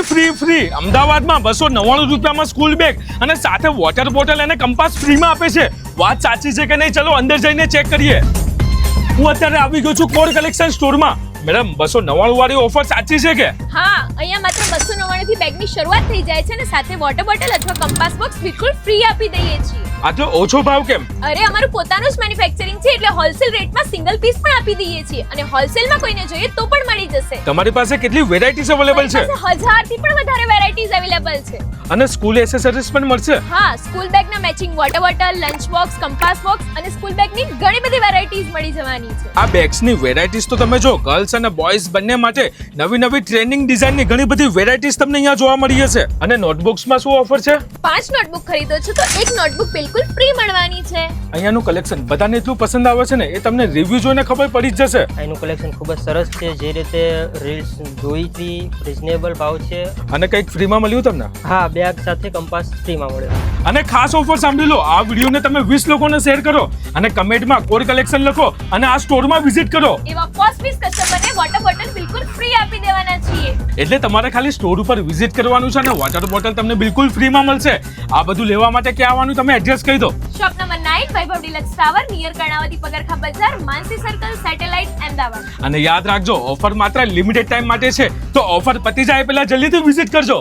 Free અમદાવાદમાં 299 રૂપિયામાં school bag અને સાથે વોટર બોટલ અને કંપાસ ફ્રીમાં આપે છે. વાત સાચી છે કે નહીં? ચલો અંદર જઈને ચેક કરીએ. હું અત્યારે આવી ગયો છું કોર કલેક્શન સ્ટોરમાં. મેડમ 299 વાળી ઓફર સાચી છે કે? હા, અહીંયા માત્ર 299 થી બેગની શરૂઆત થઈ જાય છે અને સાથે વોટર બોટલ અથવા કંપાસ બોક્સ બિલકુલ ફ્રી આપી દઈએ છીએ. આટલો ઓછો ભાવ કેમ? અરે અમારું પોતાનું જ મેન્યુફેક્ચરિંગ છે એટલે હોલસેલ રેટમાં સિંગલ પીસ પણ આપી દઈએ છીએ અને હોલસેલમાં કોઈને જોઈએ તો પણ મળી જશે. તમારી પાસે કેટલી વેરાયટીઝ અવેલેબલ છે? 1000 થી પણ વધારે વેરાયટીઝ અવેલેબલ છે. અને સ્કૂલ એસેસરીઝ પણ મળશે? હા, સ્કૂલ બેગના matching water bottle, lunch box, compass box અને સ્કૂલ બેગની ઘણી બધી વેરાયટીઝ મળી જવાની છે. આ બેગ્સની વેરાયટીઝ તો તમે જો ગર્લ્સ અને બોયઝ બંને માટે નવી ટ્રેન્ડિંગ ડિઝાઇનની ઘણી બધી વેરાયટીઝ તમને અહીંયા જોવા મળી જશે. અને નોટબુક્સમાં શું ઓફર છે? 5 નોટબુક ખરીદો છો તો એક નોટબુક બિલકુલ ફ્રી મળવાની છે. અહીંયાનું કલેક્શન બધાને એટલું પસંદ આવે છે ને એ તમને રિવ્યુ જોઈને ખબર પડી જ જશે. અહીંનું કલેક્શન ખૂબ જ સરસ છે. જે રીતે રીલ્સ જોઈ હતી, રિઝનેબલ ભાવ છે. અને કંઈક ફ્રીમાં મળ્યું તમને? હા, બેગ સાથે કંપાસ ફ્રીમાં મળે. અને ખાસ ઓફર સાંભળી લો, આ વિડીયોને તમે 20 લોકોને શેર કરો અને કમેન્ટમાં કોર કલેક્શન લખો અને આ સ્ટોરમાં વિઝિટ કરો. એવા ફર્સ્ટ પીસ કસ્ટમરને વોટર બોટલ બિલકુલ ફ્રી આપી દેવાના છીએ. એટલે તમારે ખાલી સ્ટોર ઉપર વિઝિટ કરવાનું છે અને વોટર બોટલ તમને બિલકુલ ફ્રીમાં મળશે. આ બધું લેવા માટે ક્યાં આવવાનું તમે એડ્રેસ કહી દો. શોપ નંબર 9 વૈભવ ડિલક્સ ટાવર નિયર કર્ણાવતી પગરખા બજાર, માનસી સર્કલ, સેટેલાઇટ, અમદાવાદ. અને યાદ રાખજો ઓફર માત્ર લિમિટેડ ટાઈમ માટે છે, તો ઓફર પતી જાય પહેલા જલ્દીથી વિઝિટ કરજો.